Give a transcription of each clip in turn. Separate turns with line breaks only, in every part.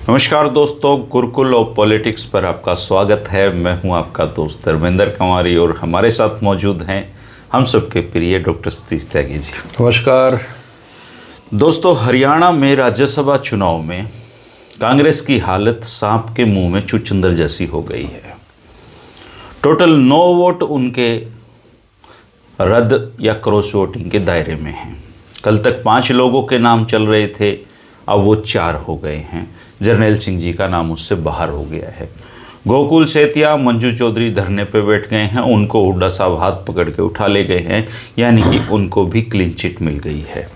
नमस्कार दोस्तों, Gurukul of politics पर आपका स्वागत है। मैं हूं आपका दोस्त धर्मेंद्र कुमारी और हमारे साथ मौजूद हैं हम सबके प्रिय डॉक्टर सतीश त्यागी जी।
नमस्कार
दोस्तों, हरियाणा में राज्यसभा चुनाव में कांग्रेस की हालत सांप के मुंह में चुचंदर जैसी हो गई है। टोटल 9 वोट उनके रद्द या क्रॉस वोटिंग के दायरे में हैं। कल तक 5 लोगों के नाम चल रहे थे, अब वो 4 हो गए हैं। जर्नैल सिंह जी का नाम उससे बाहर हो गया है। गोकुल सेतिया, मंजू चौधरी धरने पे बैठ गए हैं, उनको हुड्डा साहब हाथ पकड़ के उठा ले गए हैं, यानी कि उनको भी क्लीन चिट मिल गई है।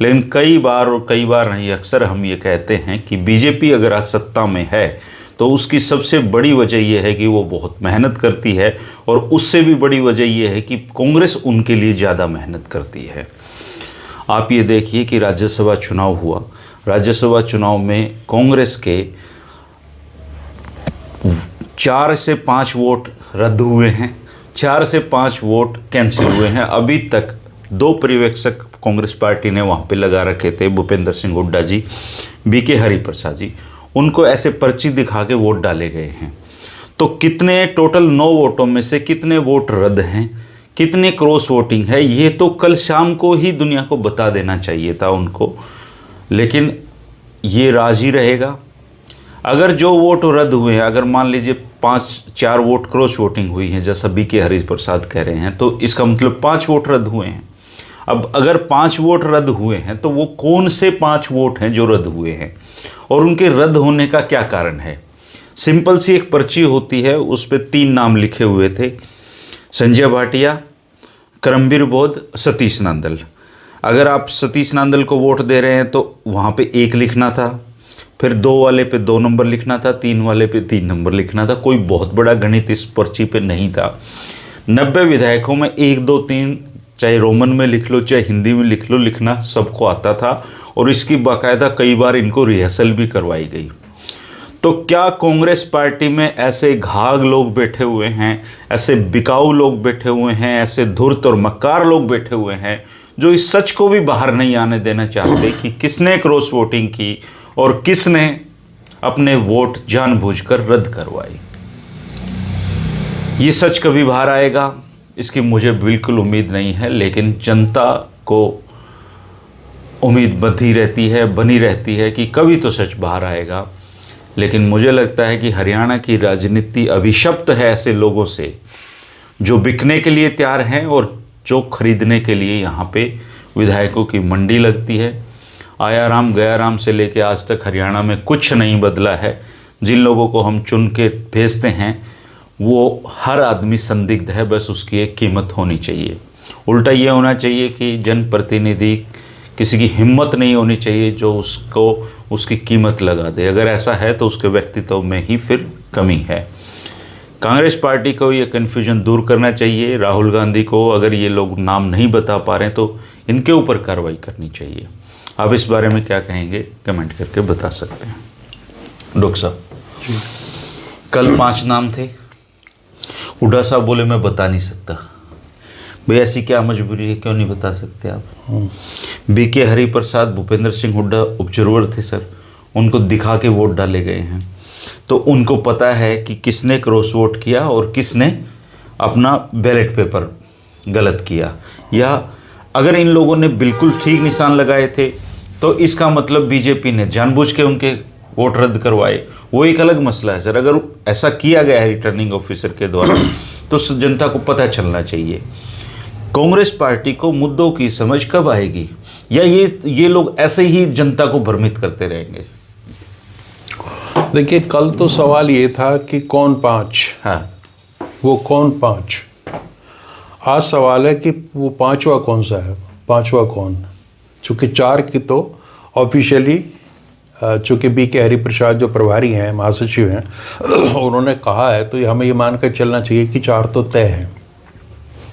लेकिन कई बार नहीं, अक्सर हम ये कहते हैं कि बीजेपी अगर आज सत्ता में है तो उसकी सबसे बड़ी वजह यह है कि वो बहुत मेहनत करती है, और उससे भी बड़ी वजह यह है कि कांग्रेस उनके लिए ज़्यादा मेहनत करती है। आप ये देखिए कि राज्यसभा चुनाव हुआ, राज्यसभा चुनाव में कांग्रेस के 4 से 5 वोट रद्द हुए हैं, 4 से 5 वोट कैंसिल हुए हैं। अभी तक 2 पर्यवेक्षक कांग्रेस पार्टी ने वहाँ पे लगा रखे थे, भूपेंद्र सिंह हुड्डा जी, बीके हरिप्रसाद जी, उनको ऐसे पर्ची दिखा के वोट डाले गए हैं। तो कितने टोटल 9 वोटों में से कितने वोट रद्द हैं, कितने क्रॉस वोटिंग है, ये तो कल शाम को ही दुनिया को बता देना चाहिए था उनको, लेकिन ये राज ही रहेगा। अगर जो वोट रद्द हुए हैं, अगर मान लीजिए 4 वोट क्रॉस वोटिंग हुई है जैसा बीके हरिप्रसाद कह रहे हैं, तो इसका मतलब 5 वोट रद्द हुए हैं। अब अगर 5 वोट रद्द हुए हैं तो वो कौन से 5 वोट हैं जो रद्द हुए हैं, और उनके रद्द होने का क्या कारण है? सिंपल सी एक पर्ची होती है, उस पर 3 नाम लिखे हुए थे, संजय भाटिया, करमबीर बौद्ध, सतीश नांदल। अगर आप सतीश नांदल को वोट दे रहे हैं तो वहाँ पे 1 लिखना था, फिर 2 वाले पे 2 नंबर लिखना था, 3 वाले पे 3 नंबर लिखना था। कोई बहुत बड़ा गणित इस पर्ची पे नहीं था। 90 विधायकों में 1, 2, 3 चाहे रोमन में लिख लो चाहे हिंदी में लिख लो, लिखना सबको आता था, और इसकी बाकायदा कई बार इनको रिहर्सल भी करवाई गई। तो क्या कांग्रेस पार्टी में ऐसे घाघ लोग बैठे हुए हैं, ऐसे बिकाऊ लोग बैठे हुए हैं, ऐसे धूर्त और मक्कार लोग बैठे हुए हैं जो इस सच को भी बाहर नहीं आने देना चाहते कि किसने क्रॉस वोटिंग की और किसने अपने वोट जानबूझकर रद्द करवाई? ये सच कभी बाहर आएगा, इसकी मुझे बिल्कुल उम्मीद नहीं है, लेकिन जनता को उम्मीद बनी रहती है कि कभी तो सच बाहर आएगा। लेकिन मुझे लगता है कि हरियाणा की राजनीति अभिशप्त है ऐसे लोगों से जो बिकने के लिए तैयार हैं और जो खरीदने के लिए यहाँ पे विधायकों की मंडी लगती है। आया राम गया राम से लेके आज तक हरियाणा में कुछ नहीं बदला है। जिन लोगों को हम चुन के भेजते हैं वो हर आदमी संदिग्ध है, बस उसकी एक कीमत होनी चाहिए। उल्टा ये होना चाहिए कि जनप्रतिनिधि किसी की हिम्मत नहीं होनी चाहिए जो उसको उसकी कीमत लगा दे। अगर ऐसा है तो उसके व्यक्तित्व में ही फिर कमी है। कांग्रेस पार्टी को ये कन्फ्यूजन दूर करना चाहिए। राहुल गांधी को अगर ये लोग नाम नहीं बता पा रहे हैं तो इनके ऊपर कार्रवाई करनी चाहिए। आप इस बारे में क्या कहेंगे, कमेंट करके बता सकते हैं। डॉक्टर साहब, कल 5 नाम थे, हुड्डा साहब बोले मैं बता नहीं सकता। भाई ऐसी क्या मजबूरी है, क्यों नहीं बता सकते आप? बीके हरिप्रसाद, भूपेंद्र सिंह हुड्डा ऑब्जर्वर थे सर, उनको दिखा के वोट डाले गए हैं, तो उनको पता है कि किसने क्रॉस वोट किया और किसने अपना बैलेट पेपर गलत किया। या अगर इन लोगों ने बिल्कुल ठीक निशान लगाए थे तो इसका मतलब बीजेपी ने जानबूझ के उनके वोट रद्द करवाए, वो एक अलग मसला है सर। अगर ऐसा किया गया है रिटर्निंग ऑफिसर के द्वारा तो जनता को पता चलना चाहिए। कांग्रेस पार्टी को मुद्दों की समझ कब आएगी, या ये लोग ऐसे ही जनता को भ्रमित करते रहेंगे?
देखिए, कल तो सवाल ये था कि कौन 5,
हाँ,
वो कौन 5। आज सवाल है कि वो 5वां कौन सा है, 5वां कौन। चूँकि 4 की तो ऑफिशियली, चूँकि बीके हरिप्रसाद जो प्रभारी हैं, महासचिव हैं, उन्होंने कहा है, तो हमें ये मानकर चलना चाहिए कि 4 तो तय हैं।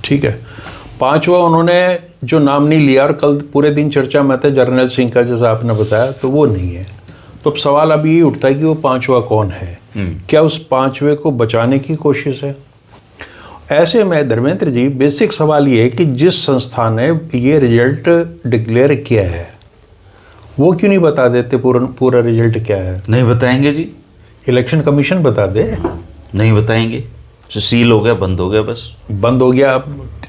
ठीक है, 5वां उन्होंने जो नाम नहीं लिया, और कल पूरे दिन चर्चा में था जर्नैल सिंह का, जैसा आपने बताया, तो वो नहीं है। तो अब सवाल अब ये उठता है कि वो 5वां कौन है। क्या उस 5वें को बचाने की कोशिश है? ऐसे में धर्मेंद्र जी, बेसिक सवाल ये है कि जिस संस्था ने ये रिजल्ट डिक्लेयर किया है वो क्यों नहीं बता देते पूरा रिजल्ट क्या है?
नहीं बताएंगे जी,
इलेक्शन कमीशन बता दे।
नहीं बताएंगे, सील हो गया, बंद हो गया, बस
बंद हो गया।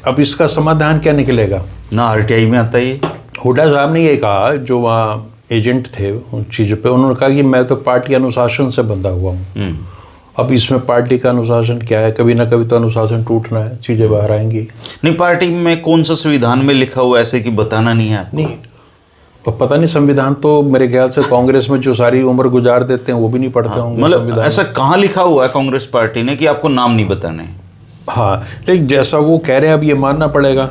अब इसका समाधान क्या निकलेगा?
ना आरटीआई में आता ये।
हुड्डा साहब ने ये कहा, जो वहाँ एजेंट थे उन चीज़ों पे, उन्होंने कहा कि मैं तो पार्टी अनुशासन से बंधा हुआ हूँ। अब इसमें पार्टी का अनुशासन क्या है? कभी ना कभी तो अनुशासन टूटना है, चीज़ें बाहर आएंगी।
नहीं, पार्टी में कौन सा संविधान में लिखा हुआ ऐसे कि बताना नहीं है आपको?
नहीं, तो पता नहीं, संविधान तो मेरे ख्याल से कांग्रेस में जो सारी उम्र गुजार देते हैं वो भी नहीं पढ़ते होंगे।
मतलब ऐसा कहाँ लिखा हुआ है कांग्रेस पार्टी ने कि आपको नाम नहीं बताने?
हाँ, लेकिन जैसा वो कह रहे हैं अब ये मानना पड़ेगा।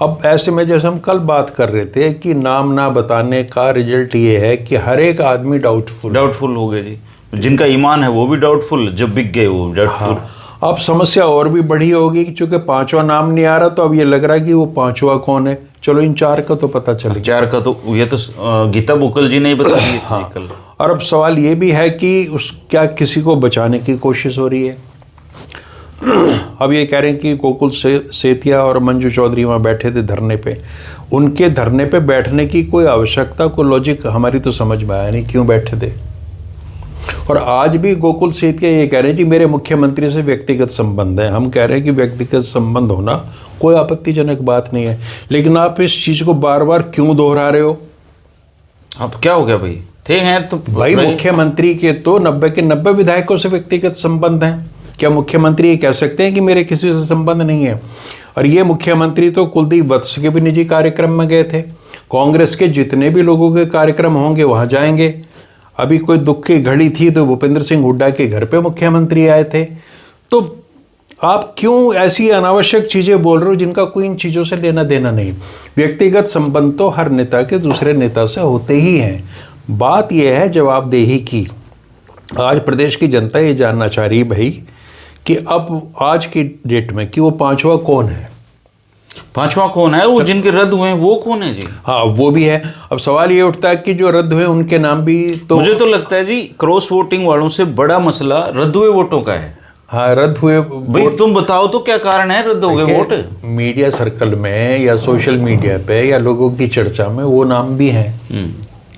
अब ऐसे में जैसे हम कल बात कर रहे थे कि नाम ना बताने का रिजल्ट ये है कि हर एक आदमी
डाउटफुल हो गए जी। जिनका ईमान है वो भी डाउटफुल, जब बिक गए वो डाउटफुल।
हाँ, अब समस्या और भी बड़ी होगी कि चूंकि पांचवा नाम नहीं आ रहा, तो अब ये लग रहा है कि वो पांचवा कौन है। चलो इन चार का तो पता चले।
चार का तो ये तो गीता बुकल जी ने ही बता दिया।
हाँ, और अब सवाल ये भी है कि क्या किसी को बचाने की कोशिश हो रही है? अब ये कह रहे हैं कि गोकुल सेतिया और मंजू चौधरी वहाँ बैठे थे धरने पे। उनके धरने पे बैठने की कोई आवश्यकता, कोई लॉजिक हमारी तो समझ में आया नहीं क्यों बैठे थे। और आज भी गोकुल सेतिया ये कह रहे हैं कि मेरे मुख्यमंत्री से व्यक्तिगत संबंध है। हम कह रहे हैं कि व्यक्तिगत संबंध होना कोई आपत्तिजनक बात नहीं है, लेकिन आप इस चीज़ को बार बार क्यों दोहरा रहे हो?
अब क्या हो गया भाई? थे हैं तो
भाई, मुख्यमंत्री के तो 90 के 90 विधायकों से व्यक्तिगत संबंध हैं। क्या मुख्यमंत्री ये कह सकते हैं कि मेरे किसी से संबंध नहीं है? और ये मुख्यमंत्री तो कुलदीप वत्स के भी निजी कार्यक्रम में गए थे। कांग्रेस के जितने भी लोगों के कार्यक्रम होंगे वहाँ जाएंगे। अभी कोई दुख की घड़ी थी तो भूपेंद्र सिंह हुड्डा के घर पे मुख्यमंत्री आए थे। तो आप क्यों ऐसी अनावश्यक चीज़ें बोल रहे हो जिनका कोई इन चीज़ों से लेना देना नहीं? व्यक्तिगत संबंध तो हर नेता के दूसरे नेता से होते ही हैं। बात यह है जवाबदेही की। आज प्रदेश की जनता ये जानना चाह रही है भाई कि अब आज की डेट में कि वो पांचवा कौन है?
पांचवा कौन है? वो जिनके रद्द हुए हैं वो कौन है जी?
हाँ, वो भी है। अब सवाल ये उठता है कि जो रद्द हुए उनके नाम भी तो,
मुझे तो लगता है जी क्रॉस वोटिंग वालों से बड़ा मसला रद्द हुए वोटों का है।
हाँ, रद्द हुए
भाई तुम बताओ तो क्या कारण है रद्द हो गए वोट?
मीडिया सर्कल में या सोशल मीडिया पे या लोगों की चर्चा में वो नाम भी हैं।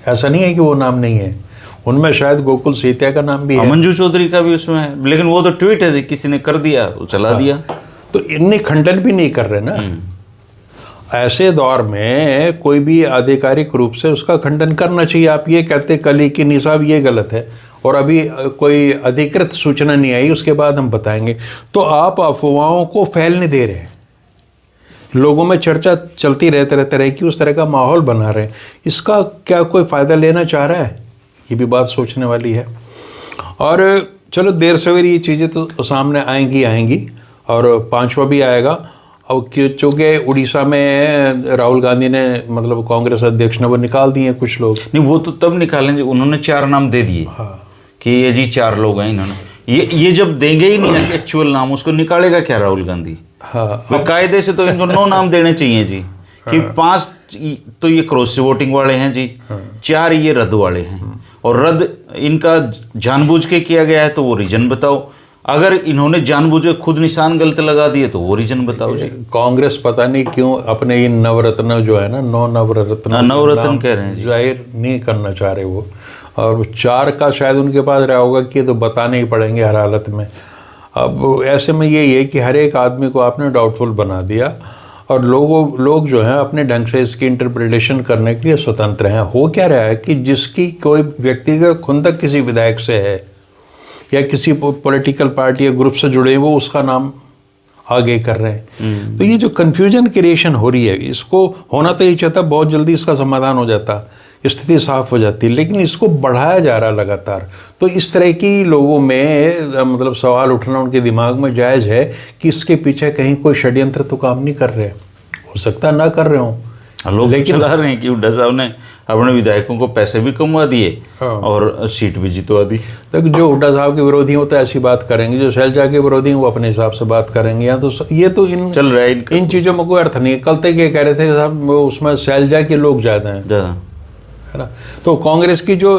ऐसा नहीं है कि वो नाम नहीं है। उनमें शायद गोकुल सेतिया का नाम भी है,
मंजू चौधरी का भी उसमें है, लेकिन वो तो ट्वीट है जी, किसी ने कर दिया, वो चला दिया।
तो इनने खंडन भी नहीं कर रहे ना। ऐसे दौर में कोई भी आधिकारिक रूप से उसका खंडन करना चाहिए। आप ये कहते कल ही कि नहीं साहब ये गलत है और अभी कोई अधिकृत सूचना नहीं आई, उसके बाद हम बताएंगे, तो आप अफवाहों को फैलने दे रहे हैं। लोगों में चर्चा चलती रहते तरह की, उस तरह का माहौल बना रहे हैं। इसका क्या कोई फ़ायदा लेना चाह रहा है? ये भी बात सोचने वाली है। और चलो देर सवेर ये चीज़ें तो सामने आएंगी और पांचवा भी आएगा। और चूँकि उड़ीसा में राहुल गांधी ने, मतलब कांग्रेस अध्यक्ष ने, वो निकाल दिए कुछ लोग।
नहीं, वो तो तब निकालेंगे, उन्होंने 4 नाम दे दिए।
हाँ,
कि ये जी 4 लोग हैं इन्होंने। ये जब देंगे ही नहीं है एक्चुअल नाम, उसको निकालेगा क्या राहुल गांधी?
हाँ,
वो कायदे से तो इनको 9 नाम देने चाहिए जी। कि 5 तो ये क्रॉस वोटिंग वाले हैं जी, 4 ये रद्द वाले हैं। और रद्द इनका जानबूझ के किया गया है तो वो रीजन बताओ। अगर इन्होंने जानबूझ के खुद निशान गलत लगा दिए तो वो रीजन बताओ जी।
कांग्रेस पता नहीं क्यों अपने इन नवरत्न जो है ना, 9 नवरत्न,
नवरत्न कह रहे हैं जी,
जाहिर नहीं करना चाह रहे वो। और 4 का शायद उनके पास रहा होगा कि तो बताने ही पड़ेंगे हर हालत में। अब ऐसे में यही है कि हर एक आदमी को आपने डाउटफुल बना दिया और लोग जो हैं अपने ढंग से इसकी इंटरप्रिटेशन करने के लिए स्वतंत्र हैं। हो क्या रहा है कि जिसकी कोई व्यक्तिगत खुंदक किसी विधायक से है या किसी पॉलिटिकल पार्टी या ग्रुप से जुड़े, वो उसका नाम आगे कर रहे हैं। तो ये जो कन्फ्यूजन क्रिएशन हो रही है, इसको होना तो ये चाहता बहुत जल्दी इसका समाधान हो जाता, स्थिति साफ हो जाती, लेकिन इसको बढ़ाया जा रहा लगातार। तो इस तरह की लोगों में मतलब सवाल उठना उनके दिमाग में जायज़ है कि इसके पीछे कहीं कोई षड्यंत्र तो काम नहीं कर रहे। हो सकता है ना कर रहे हों,
लोग लेकिन चला रहे हैं कि हुड्डा साहब ने अपने विधायकों को पैसे भी कमवा दिए और सीट भी जितवा दी।
तो जो हुड्डा साहब के विरोधी हो तो ऐसी बात करेंगे, जो शैलजा के विरोधी हैं वो अपने हिसाब से बात करेंगे। या तो ये तो
चल रहा है
इन चीज़ों में कोई अर्थ नहीं है। कल तक ये कह रहे थे साहब उसमें शैलजा के लोग ज़्यादा हैं, है ना। तो कांग्रेस की जो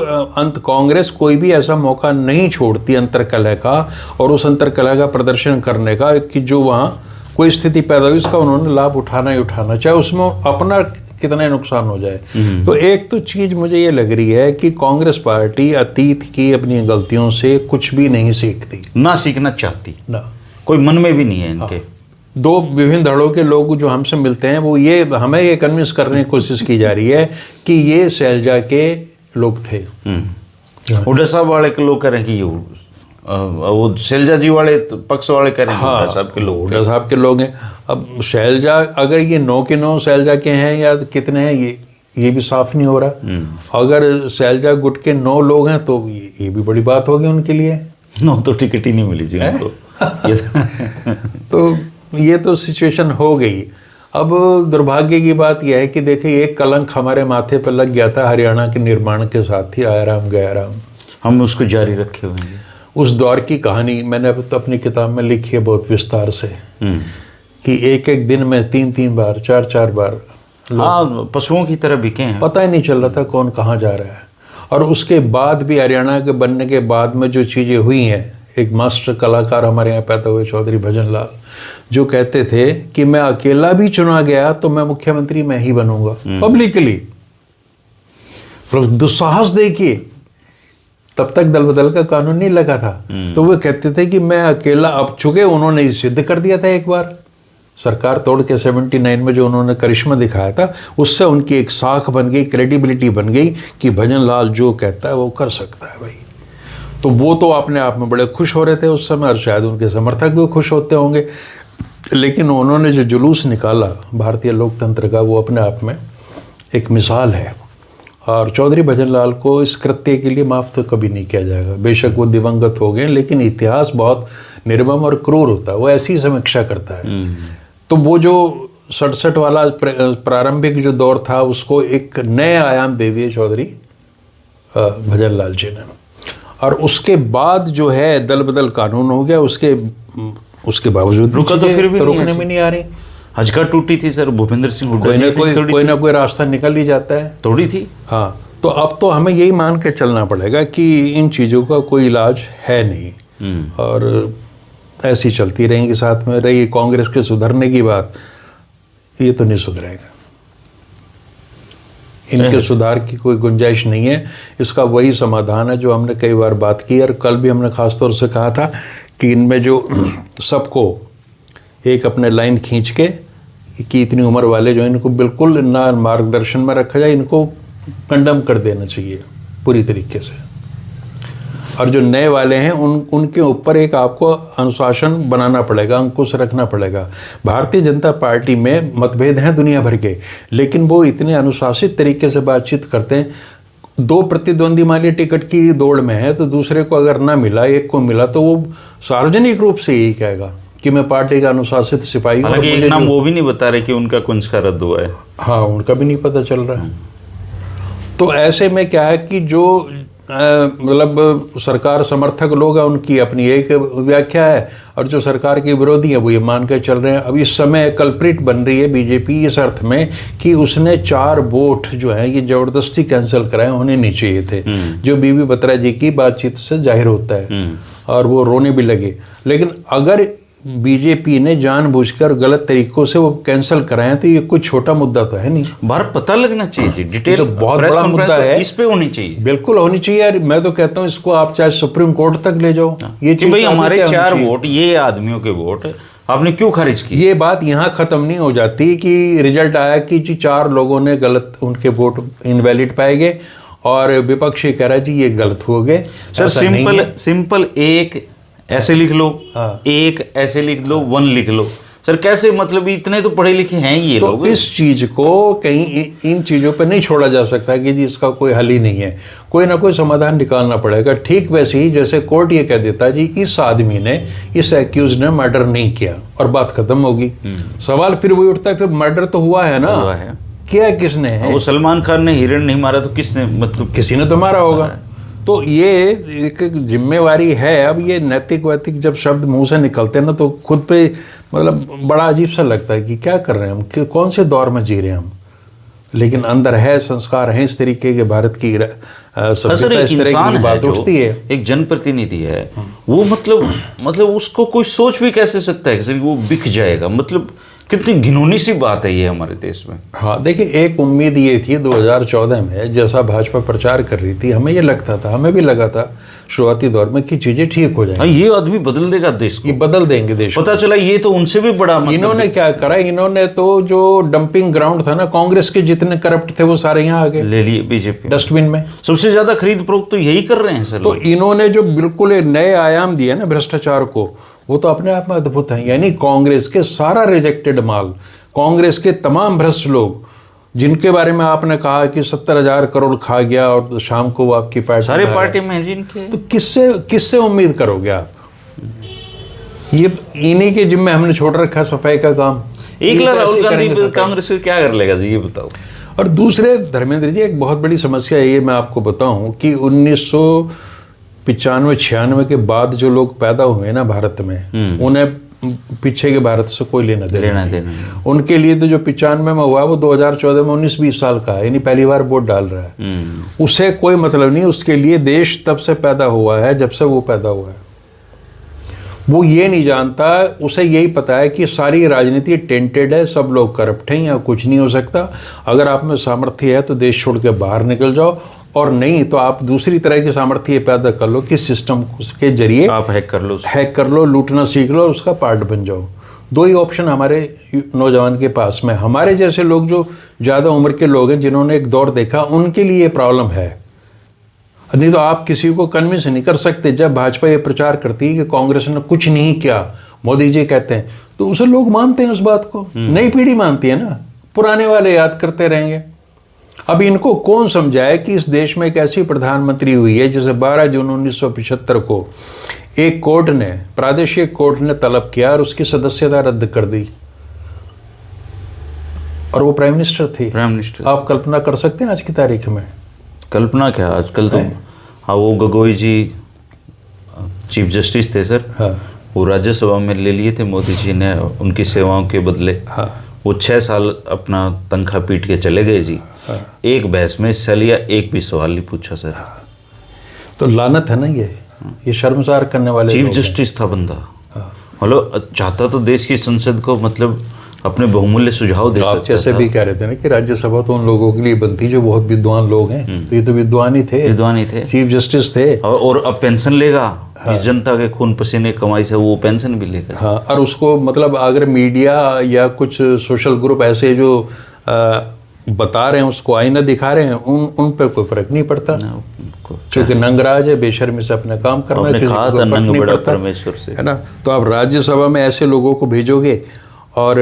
कांग्रेस कोई भी ऐसा मौका नहीं छोड़ती अंतर्कलह का और उस अंतर्कलह का प्रदर्शन करने का कि जो वहाँ कोई स्थिति पैदा हुई, इसका उन्होंने लाभ उठाना ही उठाना, चाहे उसमें अपना कितना नुकसान हो जाए। तो एक तो चीज़ मुझे ये लग रही है कि कांग्रेस पार्टी अतीत की अपनी गलतियों से कुछ भी नहीं सीखती,
ना सीखना चाहती,
ना
कोई मन में भी नहीं है इनके।
दो विभिन्न धड़ों के लोग जो हमसे मिलते हैं वो ये हमें ये कन्विंस करने की कोशिश की जा रही है कि ये शैलजा के लोग थे।
हुड्डा साहब वाले के लोग कह रहे हैं कि ये वो शैलजा जी वाले पक्ष वाले कह रहे हैं हुड्डा साहब के लोग,
हुड्डा साहब के लोग हैं। अब शैलजा अगर ये 9 के 9 शैलजा के हैं या कितने हैं ये भी साफ नहीं हो रहा। अगर शैलजा गुट के 9 लोग हैं तो ये भी बड़ी बात होगी उनके लिए।
9 तो टिकट ही नहीं मिली थी उनको।
तो ये तो सिचुएशन हो गई। अब दुर्भाग्य की बात यह है कि देखिए एक कलंक हमारे माथे पर लग गया था हरियाणा के निर्माण के साथ ही, आया राम गया राम,
हम उसको जारी रखे हुए हैं।
उस दौर की कहानी मैंने अब तो अपनी किताब में लिखी है बहुत विस्तार से कि एक एक दिन में 3-3 बार 4-4 बार
हाँ पशुओं की तरह बिके हैं,
पता ही नहीं चल रहा था कौन कहाँ जा रहा है। और उसके बाद भी हरियाणा के बनने के बाद में जो चीज़ें हुई हैं, एक मास्टर कलाकार हमारे यहाँ पैदा हुए चौधरी भजन लाल, जो कहते थे कि मैं अकेला भी चुना गया तो मैं मुख्यमंत्री मैं ही बनूंगा पब्लिकली। दुस्साहस देखिए, तब तक दल बदल का कानून नहीं लगा था। तो वो कहते थे कि मैं अकेला, अब चूंकि उन्होंने सिद्ध कर दिया था एक बार सरकार तोड़ के 79 में जो उन्होंने करिश्मा दिखाया था, उससे उनकी एक साख बन गई, क्रेडिबिलिटी बन गई कि भजन लाल जो कहता है वो कर सकता है भाई। तो वो तो अपने आप में बड़े खुश हो रहे थे उस समय, और शायद उनके समर्थक भी खुश होते होंगे। लेकिन उन्होंने जो जुलूस निकाला भारतीय लोकतंत्र का, वो अपने आप में एक मिसाल है। और चौधरी भजन लाल को इस कृत्य के लिए माफ़ तो कभी नहीं किया जाएगा। बेशक वो दिवंगत हो गए, लेकिन इतिहास बहुत निर्मम और क्रूर होता है, वो ऐसी समीक्षा करता है। तो वो जो 67 वाला प्रारंभिक जो दौर था, उसको एक नए आयाम दे दिए चौधरी भजन लाल जी ने। और उसके बाद जो है दल बदल कानून हो गया, उसके बावजूद
रुका तो फिर भी
रुकने में नहीं आ रही।
हजका टूटी थी सर, भूपेंद्र सिंह हुड्डा
कोई ना कोई रास्ता निकल ही जाता है,
तोड़ी थी।
हाँ, तो अब तो हमें यही मान के चलना पड़ेगा कि इन चीज़ों का कोई इलाज है नहीं, और ऐसी चलती रहेंगी। साथ में रही कांग्रेस के सुधरने की बात, ये तो नहीं सुधरेगा, इनके सुधार की कोई गुंजाइश नहीं है। इसका वही समाधान है जो हमने कई बार बात की, और कल भी हमने खास तौर से कहा था कि इनमें जो सबको एक अपने लाइन खींच के कि इतनी उम्र वाले जो इनको बिल्कुल ना मार्गदर्शन में रखा जाए, इनको कंडम कर देना चाहिए पूरी तरीके से। और जो नए वाले हैं उनके ऊपर एक आपको अनुशासन बनाना पड़ेगा, अंकुश रखना पड़ेगा। भारतीय जनता पार्टी में मतभेद हैं दुनिया भर के, लेकिन वो इतने अनुशासित तरीके से बातचीत करते हैं। 2 प्रतिद्वंदी मान लीजिए टिकट की दौड़ में है, तो दूसरे को अगर ना मिला, एक को मिला, तो वो सार्वजनिक रूप से यही कहेगा कि मैं पार्टी का अनुशासित सिपाही हूँ।
हालांकि एक नाम वो भी नहीं बता रहे कि उनका कुंज का रद्द हुआ है।
हाँ, उनका भी नहीं पता चल रहा है। तो ऐसे में क्या है कि जो मतलब सरकार समर्थक लोग हैं, उनकी अपनी एक व्याख्या है, और जो सरकार के विरोधी हैं वो ये मान कर चल रहे हैं। अब इस समय कल्प्रिट बन रही है बीजेपी इस अर्थ में कि उसने 4 वोट जो है ये ज़बरदस्ती कैंसिल कराए, होने नहीं चाहिए थे, जो बीबी बत्रा जी की बातचीत से जाहिर होता है, और वो रोने भी लगे। लेकिन अगर बीजेपी ने जानबूझकर गलत तरीकों से वो कैंसिल कराए तो ये कोई छोटा मुद्दा तो है नहीं।
बाहर पता लगना चाहिए, डिटेल
तो बहुत बड़ा मुद्दा है,
इस पे होनी चाहिए,
बिल्कुल होनी चाहिए यार। मैं तो कहता हूँ इसको आप चाहे सुप्रीम कोर्ट तक ले जाओ, ये
कि भाई हमारे 4 वोट, ये आदमियों के वोट आपने क्यों खारिज किए।
ये बात यहाँ खत्म नहीं हो जाती कि रिजल्ट आया कि जी 4 लोगों ने गलत, उनके वोट इनवैलिड पाए गए, और विपक्ष कह रहा है जी ये गलत हो गए।
सर सिंपल एक ऐसे लिख लो, एक ऐसे लिख लो, 1 लिख लो। सर कैसे, मतलब इतने तो पढ़े लिखे हैं ये
तो
लोग।
इस चीज को कहीं इन चीजों पर नहीं छोड़ा जा सकता कि जी इसका कोई हल ही नहीं है, कोई ना कोई समाधान निकालना पड़ेगा। ठीक वैसे ही जैसे कोर्ट ये कह देता जी इस आदमी ने, इस एक्यूज ने मर्डर नहीं किया, और बात खत्म होगी। सवाल फिर वही उठता है, फिर मर्डर तो हुआ है ना, हुआ है, किया किसने है?
वो सलमान खान ने हिरण नहीं मारा तो किसने, मतलब
किसी ने तो मारा होगा। तो ये एक जिम्मेवारी है। अब ये नैतिक वैतिक जब शब्द मुंह से निकलते हैं ना, तो खुद पे मतलब बड़ा अजीब सा लगता है कि क्या कर रहे हैं हम, कौन से दौर में जी रहे हैं हम। लेकिन अंदर है, संस्कार हैं इस तरीके के, भारत की सभ्यता इस तरह की बात उठती है।
एक जनप्रतिनिधि है वो, मतलब उसको कोई सोच भी कैसे सकता है कि वो बिक जाएगा, मतलब कितनी घिनौनी सी बात है ये हमारे देश में।
हाँ देखिए, एक उम्मीद ये थी 2014 में जैसा भाजपा प्रचार कर रही थी, हमें ये लगता था, हमें भी लगा था शुरुआती दौर में कि चीज़ें ठीक हो
हाँ,
जाएंगी,
ये आदमी बदल देगा देश को,
ये बदल देंगे देश को।
पता चला ये तो उनसे भी बड़ा मतलब
इन्होंने क्या करा, इन्होंने तो जो डंपिंग ग्राउंड था ना, कांग्रेस के जितने करप्ट थे वो सारे यहाँ आ गए
ले लिए बीजेपी।
डस्टबिन में।
सबसे ज्यादा खरीद फरोख्त तो यही कर रहे हैं सर।
तो इन्होंने जो बिल्कुल एक नए आयाम दिए ना भ्रष्टाचार को, वो तो अपने आप में अद्भुत है। यानी कांग्रेस के सारा रिजेक्टेड माल, कांग्रेस के तमाम भ्रष्ट लोग जिनके बारे में आपने कहा कि 70,000 करोड़ खा गया और शाम को वो आपकी पार्टी
सारे पार्टी में जिनके,
तो किससे उम्मीद करोगे आप? ये इन्हीं के जिम्मे हमने छोड़ रखा है सफाई का काम।
एक राहुल गांधी कांग्रेस को क्या कर लेगा जी, ये बताओ।
और दूसरे धर्मेंद्र जी, एक बहुत बड़ी समस्या ये मैं आपको बताऊं कि 1995-96 के बाद जो लोग पैदा हुए ना भारत में, उन्हें पीछे के भारत से कोई लेना देना नहीं। उनके लिए तो जो 95 में हुआ वो 2014 में 19-20 साल का है, यानी पहली बार वोट डाल रहा है, उसे कोई मतलब नहीं। उसके लिए देश तब से पैदा हुआ है जब से वो पैदा हुआ है। वो ये नहीं जानता, उसे यही पता है कि सारी राजनीति टेंटेड है, सब लोग करप्ट हैं, या कुछ नहीं हो सकता। अगर आप में सामर्थ्य है तो देश छोड़ के बाहर निकल जाओ, और नहीं तो आप दूसरी तरह की सामर्थ्य पैदा कर लो कि सिस्टम के जरिए
आप हैक कर लो,
लूटना सीख लो, उसका पार्ट बन जाओ। दो ही ऑप्शन हमारे नौजवान के पास में। हमारे जैसे लोग जो ज़्यादा उम्र के लोग हैं, जिन्होंने एक दौर देखा, उनके लिए ये प्रॉब्लम है। नहीं तो आप किसी को कन्विंस नहीं कर सकते। जब भाजपा ये प्रचार करती है कि कांग्रेस ने कुछ नहीं किया, मोदी जी कहते हैं, तो उसे लोग मानते हैं उस बात को। नई पीढ़ी मानती है ना, पुराने वाले याद करते रहेंगे। अब इनको कौन समझाए कि इस देश में एक ऐसी प्रधानमंत्री हुई है जिसे 12 जून 1975 को एक कोर्ट ने, प्रादेशिक कोर्ट ने तलब किया और उसकी सदस्यता रद्द कर दी, और वो प्राइम मिनिस्टर थी। आप कल्पना कर सकते हैं आज की तारीख में?
कल्पना क्या, आजकल तो हाँ, वो गगोई जी चीफ जस्टिस थे सर।
हाँ।
वो राज्यसभा में ले लिए थे मोदी जी ने उनकी सेवाओं के बदले।
हाँ।
वो 6 साल अपना तनख्वाह पीट के चले गए जी।
हाँ।
एक बहस में हिस्सा लिया, एक भी सवाल नहीं पूछा सर।
तो लानत है ना ये शर्मसार करने वाले।
चीफ जस्टिस था बंदा, मतलब चाहता तो देश की संसद को मतलब अपने बहुमूल्य सुझाव दे सकता था।
आप जैसे भी कह रहे थे ना कि राज्यसभा तो उन लोगों के लिए बनती जो बहुत विद्वान लोग हैं, तो ये तो विद्वान ही थे, चीफ जस्टिस थे।
और अब पेंशन लेगा। हाँ। इस जनता के खून पसीने कमाई से वो पेंशन भी लेगा।
हाँ, और उसको मतलब अगर मीडिया या कुछ सोशल ग्रुप ऐसे जो बता रहे हैं, उसको आईना दिखा रहे हैं, उन पर कोई फर्क नहीं पड़ता, क्योंकि नंगराज है, बेशर्मी से अपना काम करना है, किसी को फर्क नहीं पड़ता, परमेश्वर से, है ना। तो आप राज्यसभा में ऐसे लोगों को भेजोगे, और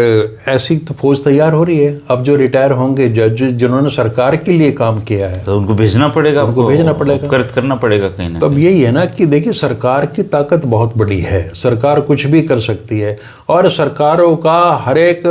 ऐसी तो फौज तैयार हो रही है। अब जो रिटायर होंगे जज, जिन्होंने सरकार के लिए काम किया है,
तो उनको भेजना पड़ेगा, करना पड़ेगा कहीं ना।
तो अब यही है ना कि देखिए, सरकार की ताकत बहुत बड़ी है, सरकार कुछ भी कर सकती है, और सरकारों का हर एक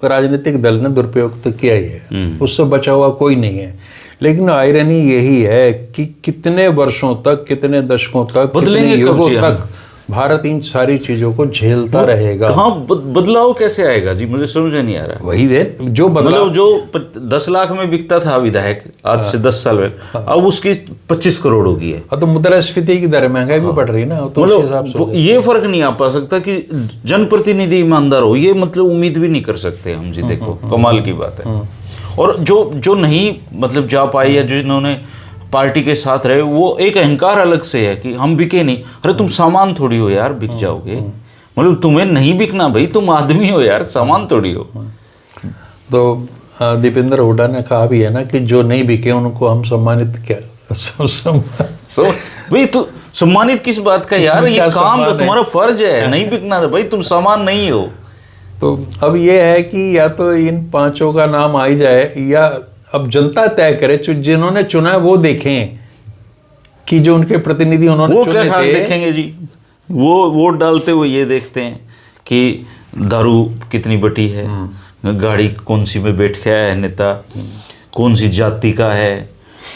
राजनीतिक दल ने दुरुपयोग तो किया ही है, उससे बचा हुआ कोई नहीं है। लेकिन आयरनी यही है कि कितने वर्षों तक, कितने दशकों तक, कितने युगों तक भारत इन सारी चीजों को झेलता रहेगा।
हाँ, बदलाव कैसे आएगा जी, मुझे समझ नहीं आ रहा।
वही दे जो बदलाव,
मतलब जो 10 लाख में बिकता था विधायक आज से 10 साल में, अब उसकी 25 करोड़ हो गई है।
तो मुद्रास्फीति की दर, महंगाई भी बढ़ रही है ना, तो उस हिसाब से
ये फर्क नहीं आ पा सकता कि जनप्रतिनिधि ईमानदार हो, ये मतलब उम्मीद भी नहीं कर सकते हम जी। देखो कमाल की बात है। और जो नहीं मतलब जा पाए, या जिन्होंने पार्टी के साथ रहे, वो एक अहंकार अलग से है कि हम बिके नहीं। अरे तुम सामान थोड़ी हो यार, बिक जाओगे। मतलब तुम्हें नहीं बिकना भाई, तुम आदमी हो यार, सामान थोड़ी हो।
तो दीपेंद्र हुड्डा ने कहा भी है ना कि जो नहीं बिके उनको हम सम्मानित क्या
भाई, तो सम्मानित किस बात का यार, ये काम तो तुम्हारा फर्ज है, नहीं बिकना था भाई, तुम सामान नहीं हो।
तो अब ये है कि या तो इन 5 का नाम आ ही जाए, या अब जनता तय करे, जिन्होंने चुना है वो देखें कि जो उनके प्रतिनिधि उन्होंने
चुने थे, वो क्या देखेंगे जी। वो वोट डालते हुए ये देखते हैं कि दारू कितनी बटी है, गाड़ी कौन सी में बैठ के आया है नेता, कौन सी जाति का है,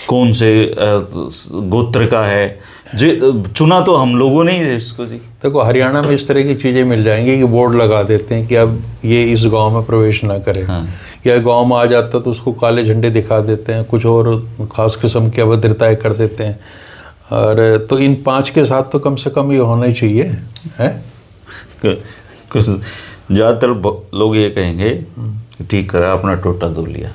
कौन से गोत्र का है। चुना तो हम लोगों ने ही है इसको जी।
देखो हरियाणा में इस तरह की चीज़ें मिल जाएंगी कि बोर्ड लगा देते हैं कि अब ये इस गांव में प्रवेश ना करे। हाँ। या गांव में आ जाता तो उसको काले झंडे दिखा देते हैं, कुछ और खास किस्म की अभद्रताएं कर देते हैं। और तो इन 5 के साथ तो कम से कम ये होना ही चाहिए है।
ज़्यादातर लोग ये कहेंगे कि ठीक करा, अपना टोटा धो लिया।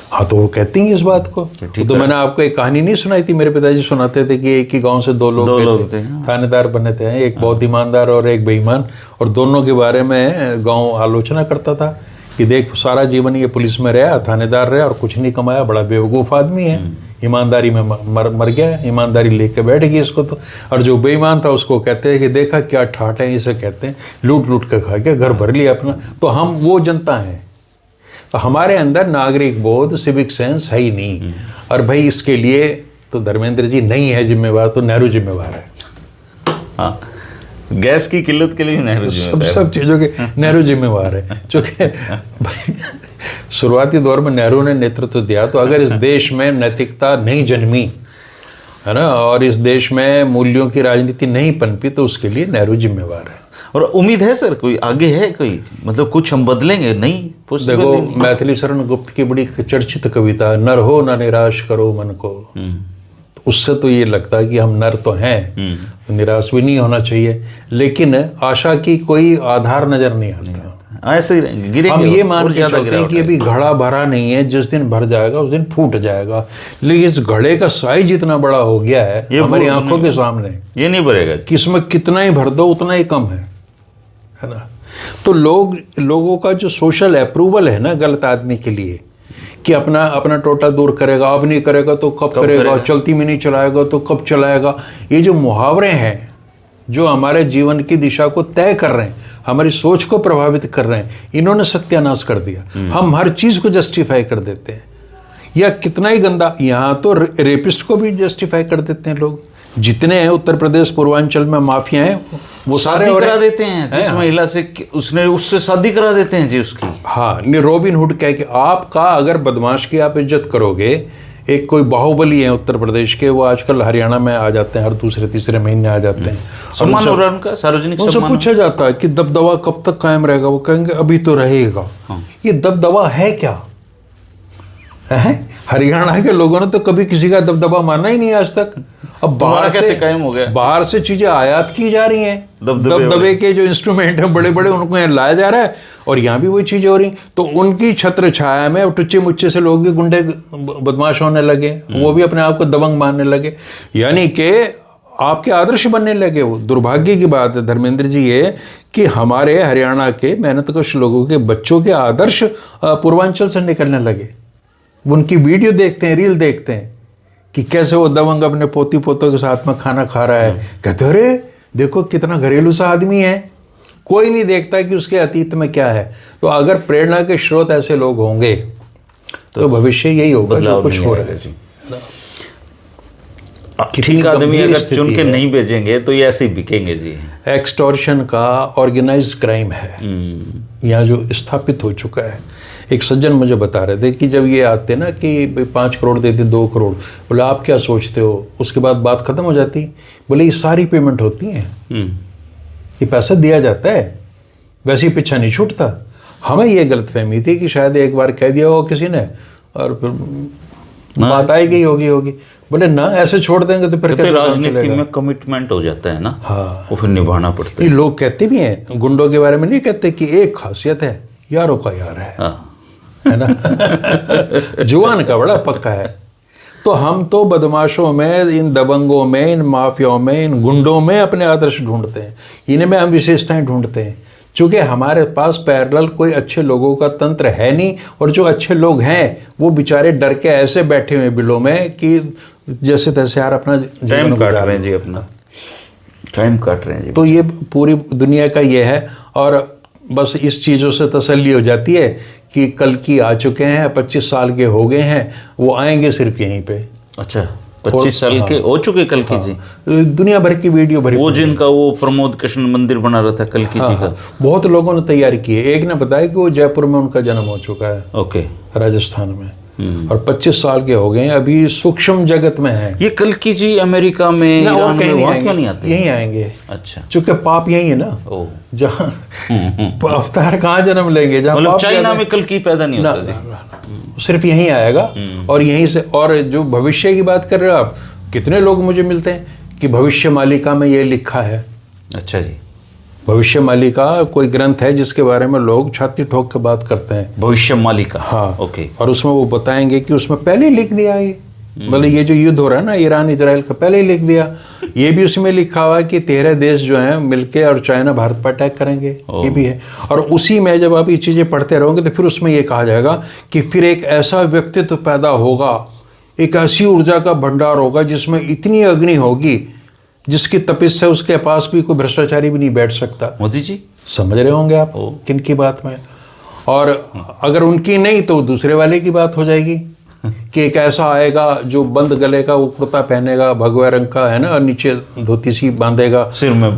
हाँ, तो वो कहती हैं इस बात को। तो मैंने आपको एक कहानी नहीं सुनाई थी, मेरे पिताजी सुनाते थे कि एक ही गांव से दो लोग थे, थानेदार बने थे, एक बहुत ईमानदार और एक बेईमान, और दोनों के बारे में गांव आलोचना करता था कि देख सारा जीवन ये पुलिस में रहा, थानेदार रहा और कुछ नहीं कमाया, बड़ा बेवकूफ़ आदमी है, ईमानदारी में मर गया, ईमानदारी लेके बैठ गई इसको तो। और जो बेईमान था उसको कहते हैं कि देखा क्या ठाठ है, इसे कहते हैं लूट लूट के खा के घर भर लिया अपना। तो हम वो जनता हैं, तो हमारे अंदर नागरिक बोध, सिविक सेंस है ही नहीं। और भाई इसके लिए तो धर्मेंद्र जी नहीं है जिम्मेवार, तो नेहरू जिम्मेवार है।
हाँ, गैस की किल्लत के लिए नेहरू जिम्मेवार,
सब चीज़ों के नेहरू जिम्मेवार है। चूँकि भाई शुरुआती दौर में नेहरू ने नेतृत्व दिया, तो अगर इस देश में नैतिकता नहीं जन्मी है ना, और इस देश में मूल्यों की राजनीति नहीं पनपी, तो उसके लिए नेहरू जिम्मेवार है।
और उम्मीद है सर कोई आगे है, कोई मतलब कुछ हम बदलेंगे? नहीं,
देखो मैथिली शरण गुप्त की बड़ी चर्चित कविता नर हो न निराश करो मन को, तो उससे तो ये लगता है कि हम नर तो हैं, तो निराश भी नहीं होना चाहिए, लेकिन आशा की कोई आधार नजर नहीं आता।
ऐसे ही गिरेंगे,
हम ये मान के चलते हैं कि अभी घड़ा भरा नहीं है, जिस दिन भर जाएगा उस दिन फूट जाएगा, लेकिन इस घड़े का साइज इतना बड़ा हो गया है हमारी आंखों के सामने,
ये नहीं भरेगा
कि इसमें कितना ही भर दो उतना ही कम है ना। तो लोगों का जो सोशल अप्रूवल है ना गलत आदमी के लिए, कि अपना टोटा दूर करेगा, अब नहीं करेगा तो कब करेगा, चलती में नहीं चलाएगा तो कब चलाएगा, ये जो मुहावरे हैं जो हमारे जीवन की दिशा को तय कर रहे हैं, हमारी सोच को प्रभावित कर रहे हैं, इन्होंने सत्यानाश कर दिया। हम हर चीज़ को जस्टिफाई कर देते हैं, या कितना ही गंदा, यहाँ तो रेपिस्ट को भी जस्टिफाई कर देते हैं लोग। जितने हैं उत्तर प्रदेश पूर्वांचल में माफिया हैं वो सारे
करा देते हैं, जिस महिला से उसने उससे शादी करा देते हैं जी उसकी।
हाँ, रॉबिन हुड कह के आपका अगर बदमाश की आप इज्जत करोगे, एक कोई बाहुबली है उत्तर प्रदेश के, वो आजकल हरियाणा में आ जाते हैं, हर दूसरे तीसरे महीने आ जाते हैं,
सम्मान हो रहा है उनका, सार्वजनिक
सम्मान। उनसे पूछा जाता है कि दबदबा कब तक कायम रहेगा, वो कहेंगे अभी तो रहेगा। ये दबदबा है क्या है? हरियाणा के लोगों ने तो कभी किसी का दबदबा माना ही नहीं आज तक। अब बाहर
कैसे कायम हो गया?
बाहर से चीजें आयात की जा रही हैं, दबदबे के जो इंस्ट्रूमेंट हैं बड़े बड़े, उनको यहाँ लाया जा रहा है, और यहाँ भी वही चीजें हो रही। तो उनकी छत्र छाया में टुच्चे मुच्चे से लोग भी गुंडे बदमाश होने लगे, वो भी अपने आप को दबंग मानने लगे, यानी कि आपके आदर्श बनने लगे। वो दुर्भाग्य की बात है धर्मेंद्र जी ये कि हमारे हरियाणा के मेहनतकश लोगों के बच्चों के आदर्श पूर्वांचल से निकलने लगे। उनकी वीडियो देखते हैं, रील देखते हैं कि कैसे वो दबंग अपने पोती पोतों के साथ में खाना खा रहा है, कहते अरे देखो कितना घरेलू सा आदमी है। कोई नहीं देखता कि उसके अतीत में क्या है। तो अगर प्रेरणा के स्रोत ऐसे लोग होंगे तो भविष्य यही होगा जो कुछ हो रहा है।
ठीक आदमी अगर चुन के नहीं भेजेंगे तो ये ऐसे ही बिकेंगे जी।
एक्सटॉर्शन का ऑर्गेनाइज्ड क्राइम है यहाँ जो स्थापित हो चुका है। एक सज्जन मुझे बता रहे थे कि जब ये आते ना कि 5 करोड़ दे दे 2 करोड़, बोले आप क्या सोचते हो, उसके बाद बात खत्म हो जाती। बोले ये सारी पेमेंट होती है, ये पैसा दिया जाता है, वैसे ही पीछा नहीं छूटता। हमें ये गलतफहमी थी कि शायद एक बार कह दिया हो किसी ने और फिर बात आई गई होगी। बोले ना ऐसे छोड़ देंगे तो फिर कैसे
राजनीति में कमिटमेंट हो जाता है ना।
हाँ,
वो फिर निभाना पड़ता
है। लोग कहते भी हैं, गुंडों के बारे में नहीं कहते कि एक खासियत है, यारों का यार है ना। जुबान का बड़ा पक्का है। तो हम तो बदमाशों में, इन दबंगों में, इन माफियाओं में, इन गुंडों में अपने आदर्श ढूंढते हैं, इनमें हम विशेषताएं ढूंढते हैं। चूँकि हमारे पास पैरेलल कोई अच्छे लोगों का तंत्र है नहीं, और जो अच्छे लोग हैं वो बेचारे डर के ऐसे बैठे हुए बिलों में कि जैसे तैसे यार अपना
टाइम काट रहे हैं जी, अपना टाइम काट रहे हैं जी।
तो ये पूरी दुनिया का ये है। और बस इस चीज़ों से तसल्ली हो जाती है कि कल की आ चुके हैं, 25 साल के हो गए हैं, वो आएंगे सिर्फ यहीं पे।
अच्छा, 25 साल के हो चुके कल की जी।
दुनिया भर की वीडियो भरी।
वो जिनका वो प्रमोद कृष्ण मंदिर बना रहा था कल की जी का,
बहुत लोगों ने तैयारी की है। एक ने बताया कि वो जयपुर में उनका जन्म हो चुका है,
ओके,
राजस्थान में, और 25 साल के हो गए हैं, अभी सूक्ष्म जगत में है।
ये कल की जी अमेरिका में, ईरान में, वहाँ क्यों नहीं आते?
यहीं आएंगे।
अच्छा,
चूंकि पाप यही है ना, जहाँ अवतार कहाँ जन्म लेंगे, जहाँ
मतलब चाइना में कल की पैदा नहीं होता,
सिर्फ यहीं आएगा। और यहीं से, और जो भविष्य की बात कर रहे हो आप, कितने लोग मुझे मिलते हैं कि भविष्य मालिका में ये लिखा है।
अच्छा जी,
भविष्यवाणी का कोई ग्रंथ है जिसके बारे में लोग छाती ठोक के बात करते हैं।
भविष्यवाणी का,
हाँ,
ओके।
और उसमें वो बताएंगे कि उसमें पहले ही लिख दिया ये, मतलब ये जो युद्ध हो रहा है ना ईरान इजराइल का, पहले ही लिख दिया। ये भी उसमें लिखा हुआ है कि 13 देश जो हैं मिलके और चाइना भारत पर अटैक करेंगे, ये भी है। और उसी में जब आप ये चीज़ें पढ़ते रहोगे तो फिर उसमें ये कहा जाएगा कि फिर एक ऐसा व्यक्तित्व पैदा होगा, एक ऐसी ऊर्जा का भंडार होगा जिसमें इतनी अग्नि होगी जिसकी तपिश से उसके पास भी कोई भ्रष्टाचारी भी नहीं बैठ सकता।
मोदी जी
समझ रहे होंगे आप किन की बात में। और अगर उनकी नहीं तो दूसरे वाले की बात हो जाएगी कि एक ऐसा आएगा जो बंद गले का वो कुर्ता पहनेगा, भगवा रंग का है ना, और नीचे धोती सी बांधेगा
सिर में,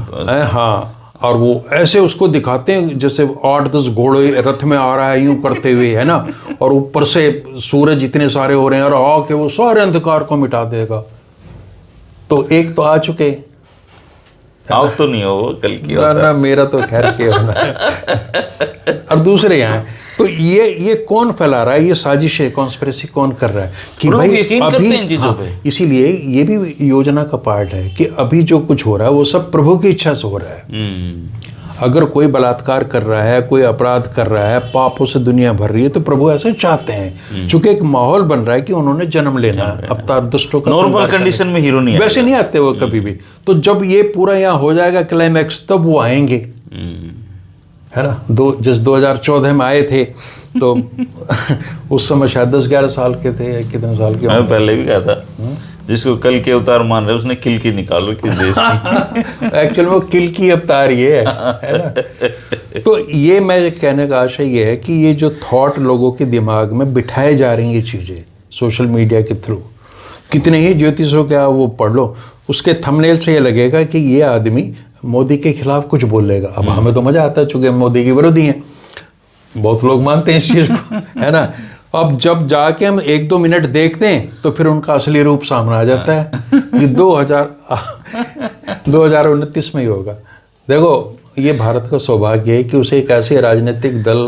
हाँ, और वो ऐसे उसको दिखाते हैं जैसे 8-10 घोड़े रथ में आ रहा है यूं करते हुए, है ना, और ऊपर से सूरज इतने सारे हो रहे हैं और आके वो सारे अंधकार को मिटा देगा। तो एक तो आ चुके,
आप तो नहीं हो, कल की
ना मेरा तो खैर के होना है। और दूसरे यहाँ तो ये कौन फैला रहा है, ये साजिश है, कॉन्स्पिरेसी कौन कर रहा है कि भाई अभी, हाँ, इसीलिए ये भी योजना का पार्ट है कि अभी जो कुछ हो रहा है वो सब प्रभु की इच्छा से हो रहा है। अगर कोई बलात्कार कर रहा है, कोई अपराध कर रहा है, पापों से दुनिया भर रही है, तो प्रभु ऐसे चाहते हैं। चूंकि एक माहौल बन रहा है कि उन्होंने जन्म लेना है, अवतार दुष्टों का,
नॉर्मल कंडीशन में हीरो नहीं
वैसे नहीं आते वो कभी भी। तो जब ये पूरा यहाँ हो जाएगा क्लाइमैक्स, तब वो आएंगे, है ना। जिस 2014 में आए थे तो उस समय शायद 10-11 साल के थे, कितने साल के।
मैं पहले भी कहा था जिसको कल के अवतार मान रहे उसने किल की निकालो किस देश की।
एक्चुअल में वो किल की अवतार ये है ना। तो ये मैं कहने का आशय ये है कि ये जो थॉट लोगों के दिमाग में बिठाए जा रही हैं ये चीज़ें सोशल मीडिया के थ्रू, कितने ही ज्योतिषों के वो पढ़ लो, उसके थंबनेल से ये लगेगा कि ये आदमी मोदी के खिलाफ कुछ बोलेगा। अब हमें तो मज़ा आता है चूँकि हम मोदी के विरोधी हैं, बहुत लोग मानते हैं इस चीज़ को, है ना। अब जब जाके हम 1-2 मिनट देखते हैं तो फिर उनका असली रूप सामने आ जाता है कि 2029 में ही होगा। देखो ये भारत का सौभाग्य है कि उसे एक ऐसे राजनीतिक दल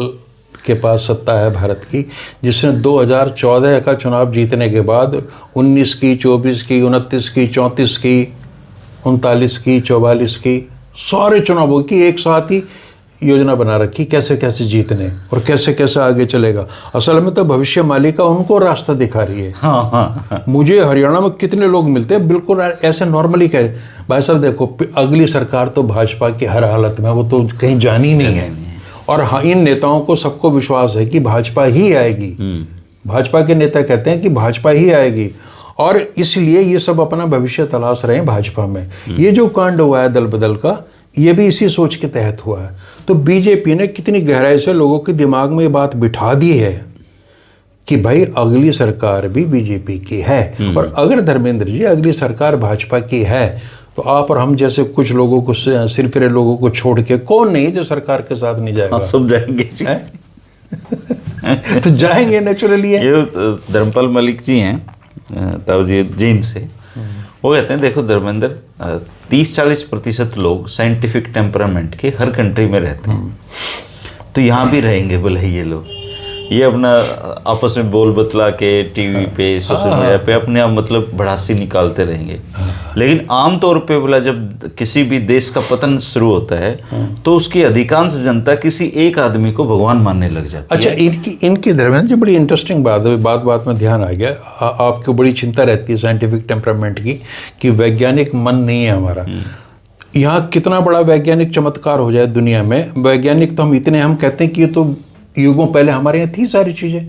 के पास सत्ता है भारत की, जिसने 2014 का चुनाव जीतने के बाद 19 की, 24 की, 29 की, 34 की, 39 की, 44 की, सारे चुनावों की एक साथ ही योजना बना रखी, कैसे कैसे जीतने और कैसे कैसे आगे चलेगा। असल में तो भविष्यवाणी का उनको रास्ता दिखा रही है। हाँ। मुझे हरियाणा में कितने लोग मिलते हैं बिल्कुल ऐसे नॉर्मली कहे, भाई साहब देखो अगली सरकार तो भाजपा की हर हालत में, वो तो कहीं जानी नहीं है। और हाँ, इन नेताओं को सबको विश्वास है कि भाजपा ही आएगी। भाजपा के नेता कहते हैं कि भाजपा ही आएगी, और इसलिए ये सब अपना भविष्य तलाश रहे हैं भाजपा में। ये जो कांड हुआ है दल बदल का, ये भी इसी सोच के तहत हुआ है। तो बीजेपी ने कितनी गहराई से लोगों के दिमाग में ये बात बिठा दी है कि भाई अगली सरकार भी बीजेपी की है, और अगर धर्मेंद्र जी अगली सरकार भाजपा की है तो आप और हम जैसे कुछ लोगों को, सिरफिरे लोगों को छोड़ के कौन नहीं जो सरकार के साथ नहीं जाएगा।
सब जाएंगे जी।
तो जाएंगे नेचुरली।
ये धर्मपाल मलिक जी हैं ताऊ जी जींद से, वो कहते हैं देखो धर्मेंद्र, 30-40% लोग साइंटिफिक टेम्परामेंट के हर कंट्री में रहते हैं, तो यहाँ भी रहेंगे भले ये लोग, ये अपना आपस में बोल बतला के टीवी पे, सोशल मीडिया पे अपने आप मतलब भड़ासी निकालते रहेंगे। लेकिन आम तौर पे बोला जब किसी भी देश का पतन शुरू होता है तो उसकी अधिकांश जनता किसी एक आदमी को भगवान मानने लग जाती है।
अच्छा, इनकी धर्मेंद्र जी बड़ी इंटरेस्टिंग बात है, बात में ध्यान आ गया। आपको बड़ी चिंता रहती है साइंटिफिक टेम्परामेंट की कि वैज्ञानिक मन नहीं है हमारा। यहाँ कितना बड़ा वैज्ञानिक चमत्कार हो जाए दुनिया में, वैज्ञानिक तो हम इतने, हम कहते हैं कि ये तो युगों पहले हमारे यहाँ थी सारी चीजें,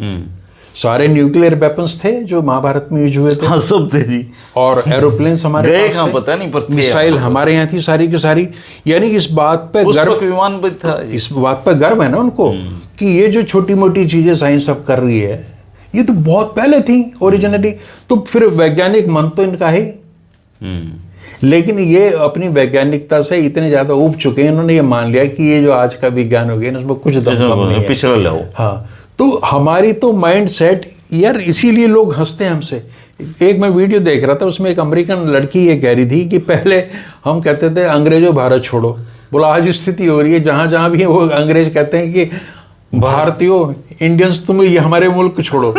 सारे न्यूक्लियर वेपन्स थे जो महाभारत में यूज हुए थे।
हाँ, सब थे जी।
और एरोप्लेन्स हमारे
पास थे, पता नहीं, पर
मिसाइल हमारे यहाँ थी सारी की सारी। यानी इस बात पे गर्व,
विमान भी था,
इस बात पे गर्व है ना उनको कि ये जो छोटी मोटी चीजें साइंस अब कर रही है ये तो बहुत पहले थी ओरिजिनली। तो फिर वैज्ञानिक मन तो इनका है, लेकिन ये अपनी वैज्ञानिकता से इतने ज्यादा उब चुके हैं, इन्होंने ये मान लिया कि ये जो आज का विज्ञान हो गया इसमें कुछ दम नहीं है,
पिछड़ा लो।
हाँ, तो हमारी तो माइंड सेट यार, इसीलिए लोग हंसते हैं हमसे। एक मैं वीडियो देख रहा था, उसमें एक अमेरिकन लड़की ये कह रही थी कि पहले हम कहते थे अंग्रेजों भारत छोड़ो, बोला आज स्थिति हो रही है जहाँ जहाँ भी वो अंग्रेज कहते हैं कि भारतीयों, इंडियंस तुम ये हमारे मुल्क छोड़ो।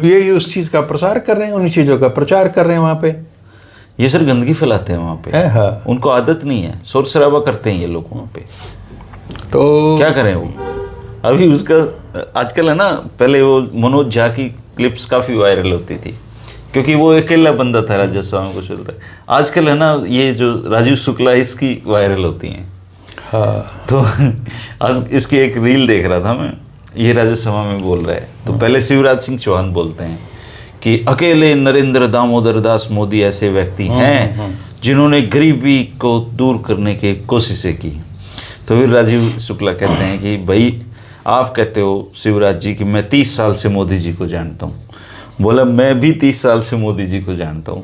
ये उस चीज़ का प्रसार कर रहे हैं, उन्हीं चीज़ों का प्रचार कर रहे हैं वहाँ पे।
ये सर गंदगी फैलाते हैं वहाँ पे।
है हाँ।
उनको आदत नहीं है, शोर शराबा करते हैं ये लोग वहाँ पे,
तो
क्या करें वो। अभी उसका आजकल है ना, पहले वो मनोज झा की क्लिप्स काफ़ी वायरल होती थी क्योंकि वो अकेला बंदा था राज्यसभा में, कुछ होता है। आजकल है ना ये जो राजीव शुक्ला इसकी वायरल होती हैं।
हाँ।
तो आज इसकी एक रील देख रहा था मैं, ये राज्यसभा में बोल रहा है तो पहले शिवराज सिंह चौहान बोलते हैं कि अकेले नरेंद्र दामोदर दास मोदी ऐसे व्यक्ति हैं जिन्होंने गरीबी को दूर करने की कोशिशें की। तो फिर राजीव शुक्ला कहते हैं कि भाई आप कहते हो शिवराज जी कि मैं 30 साल से मोदी जी को जानता हूँ। बोला मैं भी 30 साल से मोदी जी को जानता हूँ,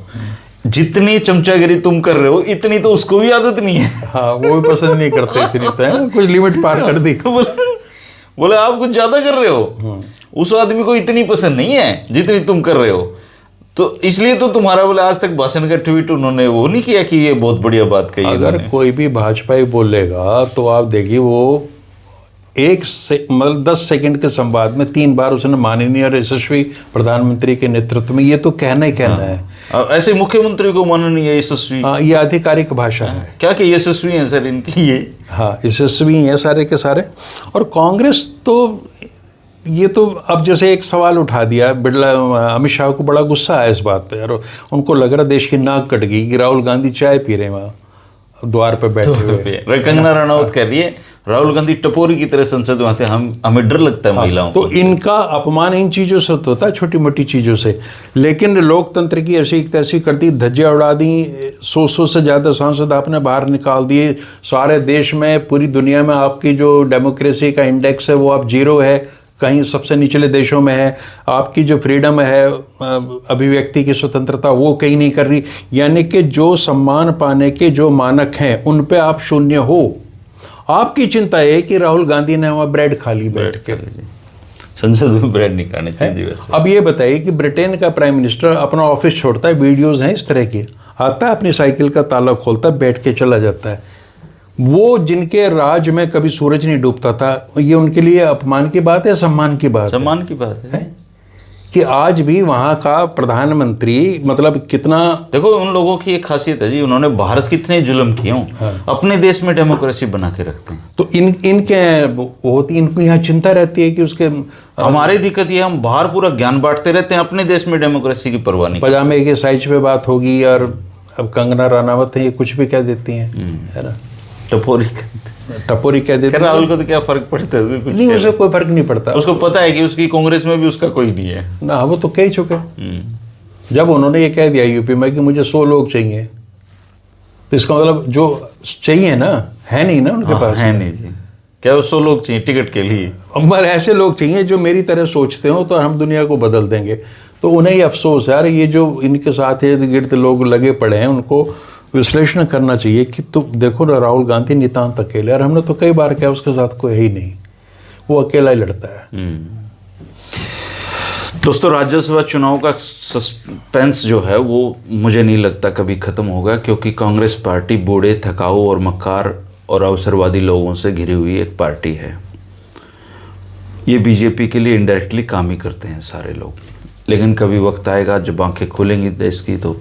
जितनी चमचागिरी तुम कर रहे हो इतनी तो उसको भी आदत नहीं है।
हाँ, वो भी पसंद नहीं करते इतनी, तो है कुछ लिमिट पार कर दी।
बोले आप कुछ ज्यादा कर रहे हो, उस आदमी को इतनी पसंद नहीं है जितनी तुम कर रहे हो, तो इसलिए तो तुम्हारा बोले आज तक भाषण का ट्वीट उन्होंने वो नहीं किया कि ये बहुत बढ़िया बात कही।
अगर कोई भी भाजपाई बोलेगा तो आप देखिए वो मतलब 10 सेकंड के संवाद में 3 बार उसने माननीय और यशस्वी प्रधानमंत्री के नेतृत्व में, ये तो कहना ही कहना है।
ऐसे मुख्यमंत्री को माननीय यशस्वी,
हाँ, ये आधिकारिक भाषा है।
क्या कि यशस्वी हैं सर इनकी ये।
हाँ, यशस्वी हैं सारे के सारे। और कांग्रेस तो ये तो अब जैसे एक सवाल उठा दिया बिरला, अमित शाह को बड़ा गुस्सा आया इस बात पे, और उनको लग रहा देश की नाक कट गई कि राहुल गांधी चाय पी रहे हैं वहाँ द्वार पे बैठे हुए।
कंगना रनौत कह रही है राहुल गांधी टपोरी की तरह संसद में आते हैं, हमें डर लगता है महिलाओं
तो इनका अपमान इन चीज़ों से तो होता है, छोटी मोटी चीज़ों से, लेकिन लोकतंत्र की ऐसी तैसी कर दी, धज्जियाँ उड़ा दी। 100 से ज़्यादा सांसद आपने बाहर निकाल दिए। सारे देश में, पूरी दुनिया में आपकी जो डेमोक्रेसी का इंडेक्स है वो अब 0 है, कहीं सबसे निचले देशों में है। आपकी जो फ्रीडम है, अभिव्यक्ति की स्वतंत्रता, वो कहीं नहीं कर रही। यानी कि जो सम्मान पाने के जो मानक हैं उन पे आप शून्य हो। आपकी चिंता है कि राहुल गांधी ने वहाँ ब्रेड खा ली बैठ के।
संसद में ब्रेड नहीं खाने चाहिए वैसे।
अब ये बताइए कि ब्रिटेन का प्राइम मिनिस्टर अपना ऑफिस छोड़ता है, वीडियोज़ हैं इस तरह की, आता है अपनी साइकिल का ताला खोलता है, बैठ के चला जाता है। वो जिनके राज में कभी सूरज नहीं डूबता था, ये उनके लिए अपमान की बात है, सम्मान की बात है?
सम्मान की बात है
कि आज भी वहाँ का प्रधानमंत्री मतलब कितना।
देखो उन लोगों की एक खासियत है जी, उन्होंने भारत कितने जुल्म किए हों, अपने देश में डेमोक्रेसी बना के रखते हैं।
तो इनके होती, इनको यहाँ चिंता रहती है कि उसके।
हमारी दिक्कत ये, हम बाहर पूरा ज्ञान बांटते रहते हैं, अपने देश में डेमोक्रेसी की परवाह नहीं।
पजामे के साइज पे बात होगी, और अब कंगना रनावत है, ये कुछ भी कह देती हैं, है ना, टपोरी कह देते हैं।
राहुल को तो क्या फर्क पड़ता है?
नहीं, उसे कोई फर्क नहीं पड़ता।
उसको पता है कि उसकी कांग्रेस में भी उसका कोई नहीं है
ना, वो तो कह ही चुके। जब उन्होंने ये कह दिया यूपी में कि मुझे 100 लोग चाहिए, तो इसका मतलब जो चाहिए ना, है नहीं ना उनके पास।
है नहीं जी, क्या 100 लोग चाहिए टिकट के लिए?
मगर ऐसे लोग चाहिए जो मेरी तरह सोचते हो, तो हम दुनिया को बदल देंगे। तो उन्हें ही अफसोस है, यार ये जो इनके साथ इर्द गिर्द लोग लगे पड़े हैं, उनको विश्लेषण करना चाहिए कि तो देखो ना, राहुल गांधी नितांत अकेले, और हमने तो कई बार कहा उसके साथ कोई है ही नहीं, वो अकेला ही लड़ता है।
दोस्तों, राज्यसभा चुनाव का सस्पेंस जो है वो मुझे नहीं लगता कभी ख़त्म होगा, क्योंकि कांग्रेस पार्टी बूढ़े, थकाऊ और मक्कार और अवसरवादी लोगों से घिरी हुई एक पार्टी है। ये बीजेपी के लिए इनडायरेक्टली काम ही करते हैं सारे लोग, लेकिन कभी वक्त आएगा जब आंखें खुलेंगी देश की, तो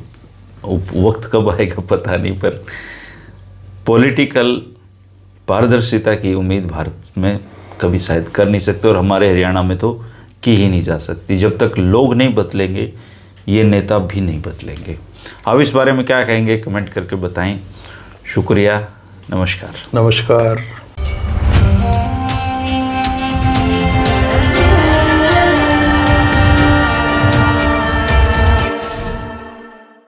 वक्त कब आएगा पता नहीं, पर पॉलिटिकल पारदर्शिता की उम्मीद भारत में कभी शायद कर नहीं सकते, और हमारे हरियाणा में तो की ही नहीं जा सकती। जब तक लोग नहीं बदलेंगे, ये नेता भी नहीं बदलेंगे। आप इस बारे में क्या कहेंगे, कमेंट करके बताएं। शुक्रिया, नमस्कार।
नमस्कार।